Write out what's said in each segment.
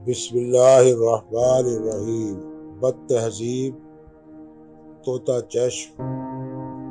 بسم اللہ الرحمن الرحیم۔ بد تہذیب، طوطا چشم،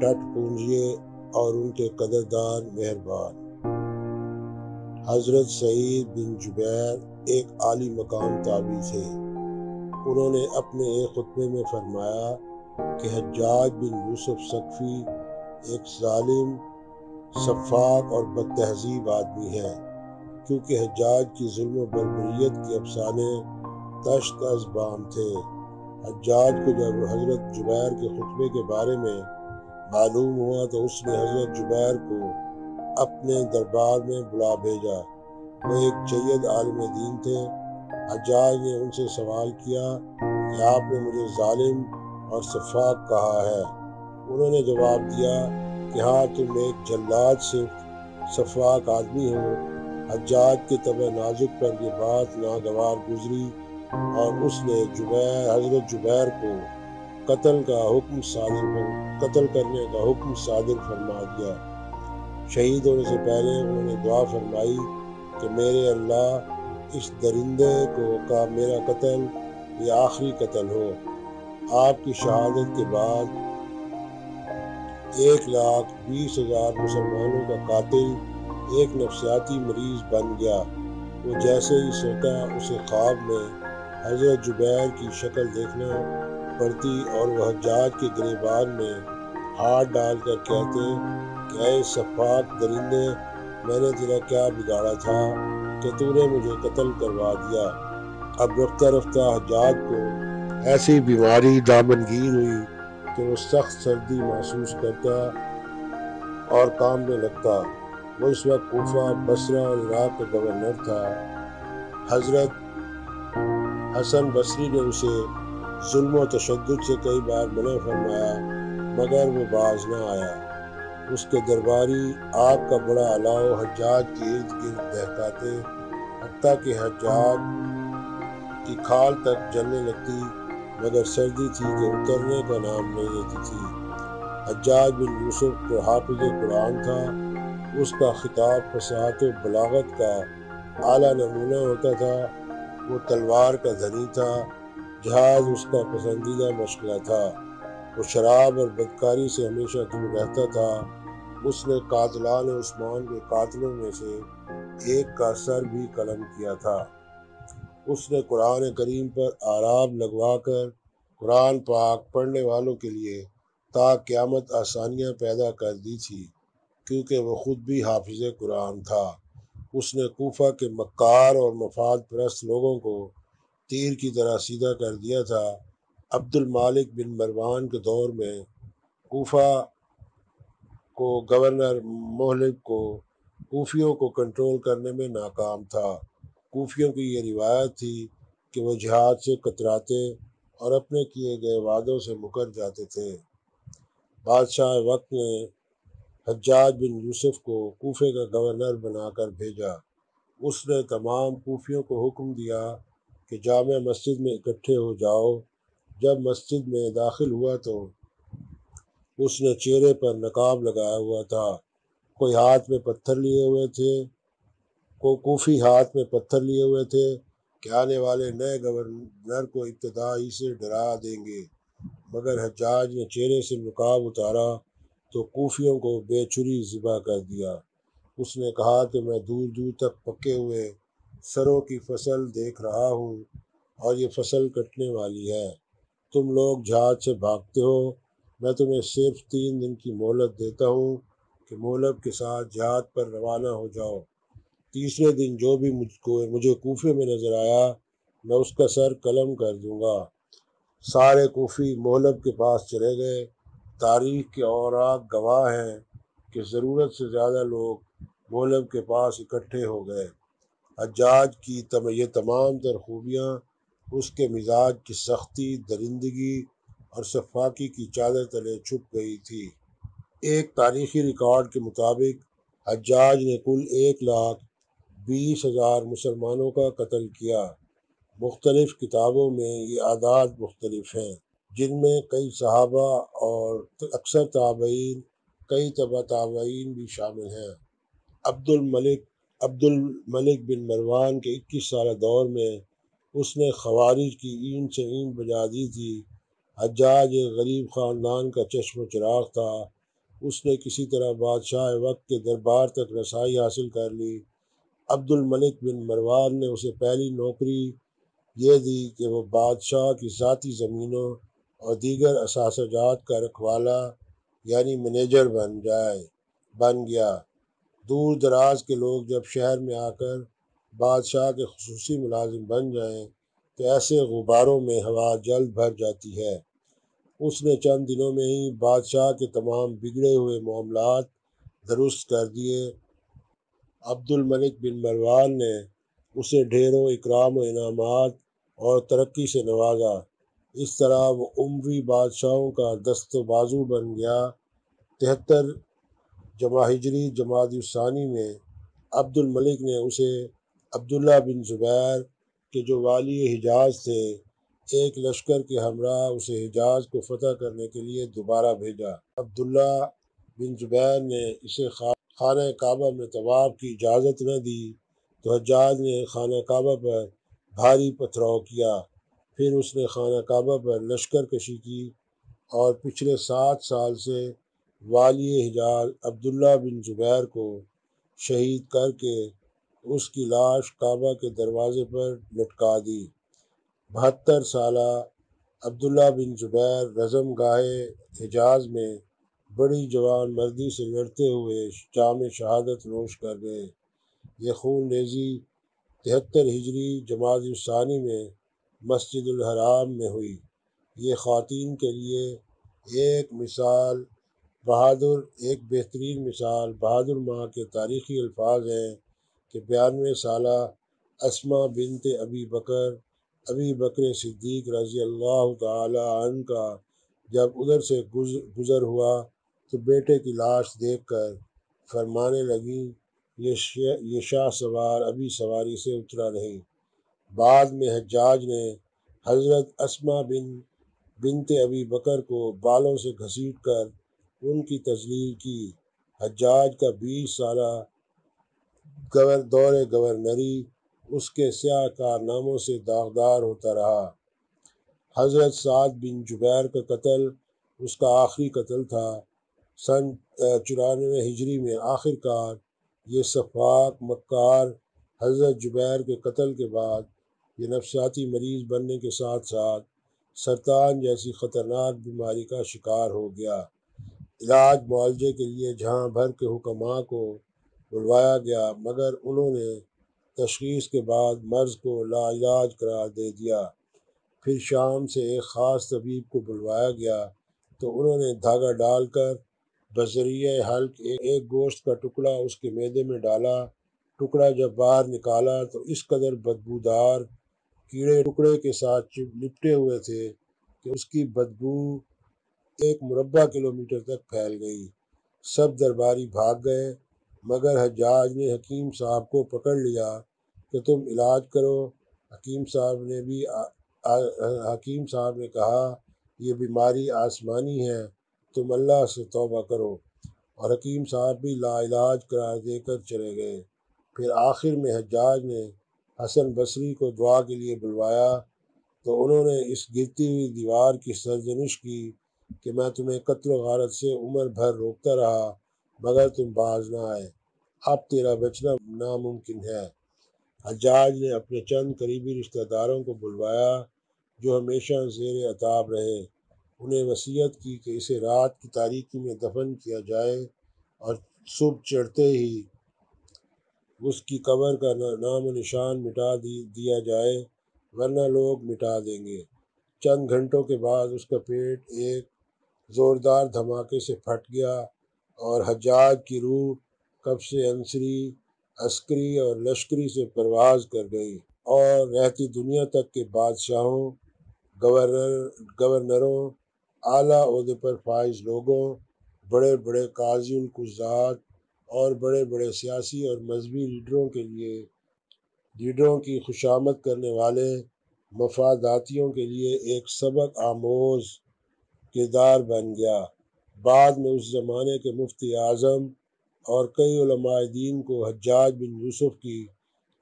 ٹٹ پونجیے اور ان کے قدردان مہربان۔ حضرت سعید بن جبیر ایک عالی مقام تابعی تھے۔ انہوں نے اپنے ایک خطبے میں فرمایا کہ حجاج بن یوسف ثقفی ایک ظالم، سفاک اور بد تہذیب آدمی ہے، کیونکہ حجاج کی ظلم و بربریت کے افسانے دشت از بام تھے۔ حجاج کو جب حضرت جبیر کے خطبے کے بارے میں معلوم ہوا تو اس نے حضرت جبیر کو اپنے دربار میں بلا بھیجا۔ وہ ایک جید عالم دین تھے۔ حجاج نے ان سے سوال کیا کہ آپ نے مجھے ظالم اور سفاک کہا ہے۔ انہوں نے جواب دیا کہ ہاں، تم ایک جلاد صرف سفاک آدمی ہو۔ حجاج کے طبع نازک پر یہ بات ناگوار گزری اور اس نے حضرت جبیر کو قتل کرنے کا حکم صادر فرما دیا۔ شہید ہونے سے پہلے انہوں نے دعا فرمائی کہ میرے اللہ، اس درندے کا میرا قتل یہ آخری قتل ہو۔ آپ کی شہادت کے بعد 1,20,000 مسلمانوں کا قاتل ایک نفسیاتی مریض بن گیا۔ وہ جیسے ہی سوتا اسے خواب میں حضرت جبیر کی شکل دیکھنا پڑتی اور وہ حجاج کے گریبان میں ہاتھ ڈال کر کہتے کہ اے سفاک درندے، میں نے تیرا کیا بگاڑا تھا کہ تو نے مجھے قتل کروا دیا۔ اب رفتہ رفتہ حجاج کو ایسی بیماری دامنگیر ہوئی کہ وہ سخت سردی محسوس کرتا اور کانپنے لگتا۔ وہ اس وقت کوفہ، بصرہ اور عراق کا گورنر تھا۔ حضرت حسن بصری نے اسے ظلم و تشدد سے کئی بار منع فرمایا، مگر وہ باز نہ آیا۔ اس کے درباری آگ کا بڑا الاؤ حجاج کے ارد گرد دہکاتے، حتیٰ کہ حجاج کی کھال تک جلنے لگتی، مگر سردی تھی کہ اترنے کا نام نہیں لیتی تھی۔ حجاج بن یوسف کو حافظ قرآن تھا۔ اس کا خطاب فصاحت و بلاغت کا اعلیٰ نمونہ ہوتا تھا۔ وہ تلوار کا دھنی تھا۔ جہاد اس کا پسندیدہ مشغلہ تھا۔ وہ شراب اور بدکاری سے ہمیشہ دور رہتا تھا۔ اس نے قاتلان عثمان کے قاتلوں میں سے ایک کا سر بھی قلم کیا تھا۔ اس نے قرآن کریم پر اعراب لگوا کر قرآن پاک پڑھنے والوں کے لیے تا قیامت آسانیاں پیدا کر دی تھی، کیونکہ وہ خود بھی حافظ قرآن تھا۔ اس نے کوفہ کے مکار اور مفاد پرست لوگوں کو تیر کی طرح سیدھا کر دیا تھا۔ عبد المالک بن مروان کے دور میں کوفہ کو گورنر مہلب کو کوفیوں کو کنٹرول کرنے میں ناکام تھا۔ کوفیوں کی یہ روایت تھی کہ وہ جہاد سے کتراتے اور اپنے کیے گئے وعدوں سے مکر جاتے تھے۔ بادشاہ وقت نے حجاج بن یوسف کو کوفے کا گورنر بنا کر بھیجا۔ اس نے تمام کوفیوں کو حکم دیا کہ جامع مسجد میں اکٹھے ہو جاؤ۔ جب مسجد میں داخل ہوا تو اس نے چہرے پر نقاب لگایا ہوا تھا۔ کوفی ہاتھ میں پتھر لیے ہوئے تھے کہ آنے والے نئے گورنر کو ابتدا ہی سے ڈرا دیں گے، مگر حجاج نے چہرے سے نقاب اتارا تو کوفیوں کو بے چھری ذبح کر دیا۔ اس نے کہا کہ میں دور دور تک پکے ہوئے سروں کی فصل دیکھ رہا ہوں اور یہ فصل کٹنے والی ہے۔ تم لوگ جہاد سے بھاگتے ہو، میں تمہیں صرف 3 دن کی مہلت دیتا ہوں کہ مہلت کے ساتھ جہاد پر روانہ ہو جاؤ۔ تیسرے دن جو بھی مجھے کوفے میں نظر آیا میں اس کا سر قلم کر دوں گا۔ سارے کوفی مہلب کے پاس چلے گئے۔ تاریخ کے اوراق گواہ ہیں کہ ضرورت سے زیادہ لوگ مہلب کے پاس اکٹھے ہو گئے۔ حجاج کی یہ تمام تر خوبیاں اس کے مزاج کی سختی، درندگی اور سفاکی کی چادر تلے چھپ گئی تھی۔ ایک تاریخی ریکارڈ کے مطابق حجاج نے کل 1,20,000 مسلمانوں کا قتل کیا۔ مختلف کتابوں میں یہ اعداد مختلف ہیں، جن میں کئی صحابہ اور اکثر تابعین، کئی تبع تابعین بھی شامل ہیں۔ عبد الملک بن مروان کے 21 سالہ دور میں اس نے خوارج کی اینٹ سے اینٹ بجا دی تھی۔ حجاج ایک غریب خاندان کا چشم و چراغ تھا۔ اس نے کسی طرح بادشاہ وقت کے دربار تک رسائی حاصل کر لی۔ عبد الملک بن مروان نے اسے پہلی نوکری یہ دی کہ وہ بادشاہ کی ذاتی زمینوں اور دیگر اثاثجات کا رکھوالا یعنی مینیجر بن گیا۔ دور دراز کے لوگ جب شہر میں آ کر بادشاہ کے خصوصی ملازم بن جائیں تو ایسے غباروں میں ہوا جلد بھر جاتی ہے۔ اس نے چند دنوں میں ہی بادشاہ کے تمام بگڑے ہوئے معاملات درست کر دیے۔ عبد الملک بن مروان نے اسے ڈھیروں اکرام و انعامات اور ترقی سے نوازا۔ اس طرح وہ اموی بادشاہوں کا دست و بازو بن گیا۔ 73 ہجری جمادی الثانی میں عبد الملک نے اسے عبداللہ بن زبیر کے جو والی حجاز تھے ایک لشکر کے ہمراہ اسے حجاز کو فتح کرنے کے لیے دوبارہ بھیجا۔ عبداللہ بن زبیر نے اسے خانہ کعبہ میں طواف کی اجازت نہ دی تو حجاج نے خانہ کعبہ پر بھاری پتھراؤ کیا۔ پھر اس نے خانہ کعبہ پر لشکر کشی کی اور پچھلے 7 سال سے والی حجاز عبداللہ بن زبیر کو شہید کر کے اس کی لاش کعبہ کے دروازے پر لٹکا دی۔ 72 سالہ عبداللہ بن زبیر رزم گاہ حجاز میں بڑی جوان مردی سے لڑتے ہوئے جام شہادت نوش کر گئے۔ یہ خون ریزی 73 ہجری جمادی الثانی میں مسجد الحرام میں ہوئی۔ یہ خواتین کے لیے ایک بہترین مثال بہادر ماں کے تاریخی الفاظ ہیں کہ 92 سالہ اسما بنت ابی بکر صدیق رضی اللہ تعالی عنہ کا جب ادھر سے گزر ہوا تو بیٹے کی لاش دیکھ کر فرمانے لگیں یہ شاہ سوار ابھی سواری سے اترا نہیں۔ بعد میں حجاج نے حضرت اسما بنت ابی بکر کو بالوں سے گھسیٹ کر ان کی تذلیل کی۔ حجاج کا 20 سالہ دور گورنری اس کے سیاہ کارناموں سے داغدار ہوتا رہا۔ حضرت سعد بن جبیر کا قتل اس کا آخری قتل تھا۔ سن 94 ہجری میں آخر کار یہ سفاک مکار حضرت جبیر کے قتل کے بعد یہ نفسیاتی مریض بننے کے ساتھ ساتھ سرطان جیسی خطرناک بیماری کا شکار ہو گیا۔ علاج معالجے کے لیے جہاں بھر کے حکماء کو بلوایا گیا مگر انہوں نے تشخیص کے بعد مرض کو لا علاج قرار دے دیا۔ پھر شام سے ایک خاص طبیب کو بلوایا گیا تو انہوں نے دھاگا ڈال کر بذریعہ حلق ایک گوشت کا ٹکڑا اس کے معدے میں ڈالا۔ ٹکڑا جب باہر نکالا تو اس قدر بدبودار کیڑے ٹکڑے کے ساتھ لپٹے ہوئے تھے کہ اس کی بدبو 1 مربع کلومیٹر تک پھیل گئی۔ سب درباری بھاگ گئے مگر حجاج نے حکیم صاحب کو پکڑ لیا کہ تم علاج کرو۔ حکیم صاحب نے کہا یہ بیماری آسمانی ہے، تم اللہ سے توبہ کرو، اور حکیم صاحب بھی لا علاج قرار دے کر چلے گئے۔ پھر آخر میں حجاج نے حسن بصری کو دعا کے لیے بلوایا تو انہوں نے اس گرتی ہوئی دیوار کی سرزنش کی کہ میں تمہیں قتل و غارت سے عمر بھر روکتا رہا مگر تم باز نہ آئے، اب تیرا بچنا ناممکن ہے۔ حجاج نے اپنے چند قریبی رشتہ داروں کو بلوایا جو ہمیشہ زیر عتاب رہے۔ انہیں وصیت کی کہ اسے رات کی تاریکی میں دفن کیا جائے اور صبح چڑھتے ہی اس کی قبر کا نام و نشان مٹا دیا جائے ورنہ لوگ مٹا دیں گے۔ چند گھنٹوں کے بعد اس کا پیٹ ایک زوردار دھماکے سے پھٹ گیا اور حجاج کی روح قبض عسکری اور لشکری سے پرواز کر گئی اور رہتی دنیا تک کے بادشاہوں، گورنروں، اعلیٰ عہدے پر فائز لوگوں، بڑے بڑے قاضی القضات اور بڑے بڑے سیاسی اور مذہبی لیڈروں کی خوشامد کرنے والے مفاداتیوں کے لیے ایک سبق آموز کردار بن گیا۔ بعد میں اس زمانے کے مفتی اعظم اور کئی علماء دین کو حجاج بن یوسف کی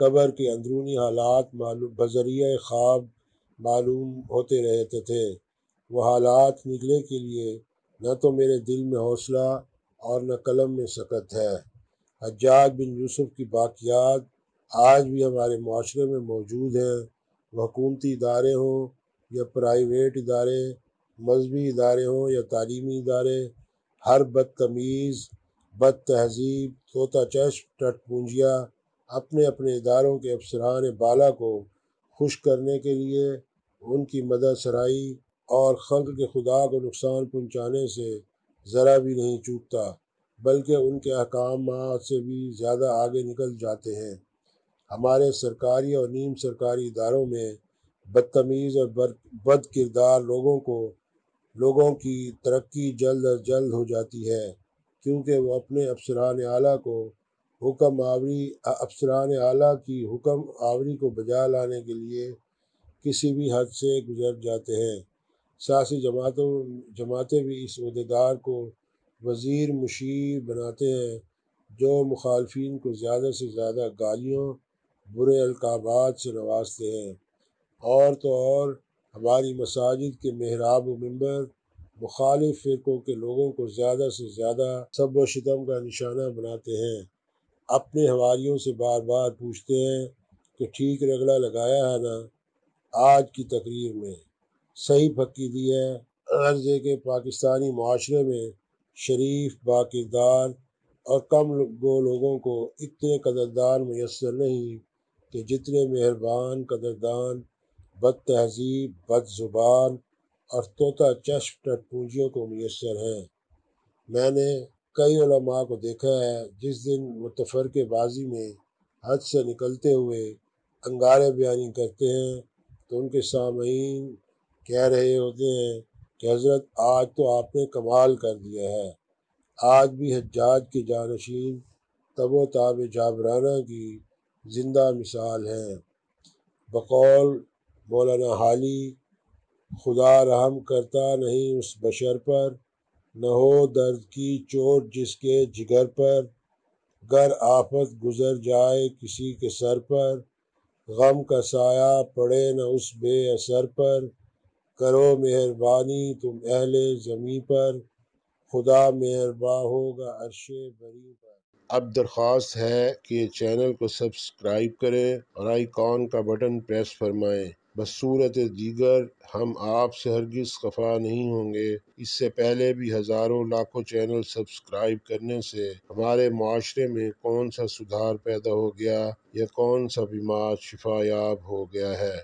قبر کے اندرونی حالات بذریعہ خواب معلوم ہوتے رہتے تھے۔ وہ حالات نکلنے کے لیے نہ تو میرے دل میں حوصلہ اور نہ قلم میں سکت ہے۔ حجاج بن یوسف کی باقیات آج بھی ہمارے معاشرے میں موجود ہیں، وہ حکومتی ادارے ہوں یا پرائیویٹ ادارے، مذہبی ادارے ہوں یا تعلیمی ادارے۔ ہر بدتمیز، بد تہذیب، طوطا چشم، ٹٹ پونجیہ اپنے اپنے اداروں کے افسران بالا کو خوش کرنے کے لیے ان کی مدح سرائی اور خلق کے خدا کو نقصان پہنچانے سے ذرا بھی نہیں چوکتا، بلکہ ان کے احکامات سے بھی زیادہ آگے نکل جاتے ہیں۔ ہمارے سرکاری اور نیم سرکاری اداروں میں بدتمیز اور بد کردار لوگوں کی ترقی جلد از جلد ہو جاتی ہے، کیونکہ وہ اپنے افسران اعلیٰ کی حکم آوری کو بجا لانے کے لیے کسی بھی حد سے گزر جاتے ہیں۔ سیاسی جماعتیں بھی اس عہدیدار کو وزیر مشیر بناتے ہیں، جو مخالفین کو زیادہ سے زیادہ گالیوں، برے القابات سے نوازتے ہیں۔ اور تو اور ہماری مساجد کے محراب و منبر مخالف فرقوں کے لوگوں کو زیادہ سے زیادہ سب و شتم کا نشانہ بناتے ہیں۔ اپنے حواریوں سے بار بار پوچھتے ہیں کہ ٹھیک رگڑا لگایا ہے نا؟ آج کی تقریر میں صحیح پھکی دی ہے۔ غرض ہے کہ پاکستانی معاشرے میں شریف، باکردار اور کم گو لوگوں کو اتنے قدردان میسر نہیں کہ جتنے مہربان، قدردان، بد تہذیب، بد زبان اور طوطا چشم ٹٹ پونجیوں کو میسر ہیں۔ میں نے کئی علماء کو دیکھا ہے، جس دن وہ تفرقے بازی میں حد سے نکلتے ہوئے انگارے بیانی کرتے ہیں تو ان کے سامعین کہہ رہے ہوتے ہیں کہ حضرت آج تو آپ نے کمال کر دیا ہے۔ آج بھی حجاج کے جانشین تب و تاب جابرانہ کی زندہ مثال ہیں۔ بقول مولانا حالی، خدا رحم کرتا نہیں اس بشر پر، نہ ہو درد کی چوٹ جس کے جگر پر، گر آفت گزر جائے کسی کے سر پر، غم کا سایہ پڑے نہ اس بے اثر پر، کرو مہربانی تم اہل زمیں پر، خدا مہرباں ہوگا عرش بری پر۔ اب درخواست ہے کہ یہ چینل کو سبسکرائب کریں اور آئیکن کا بٹن پریس فرمائیں۔ بصورت دیگر ہم آپ سے ہرگز خفا نہیں ہوں گے۔ اس سے پہلے بھی ہزاروں لاکھوں چینل سبسکرائب کرنے سے ہمارے معاشرے میں کون سا سدھار پیدا ہو گیا یا کون سا بیمار شفا یاب ہو گیا ہے۔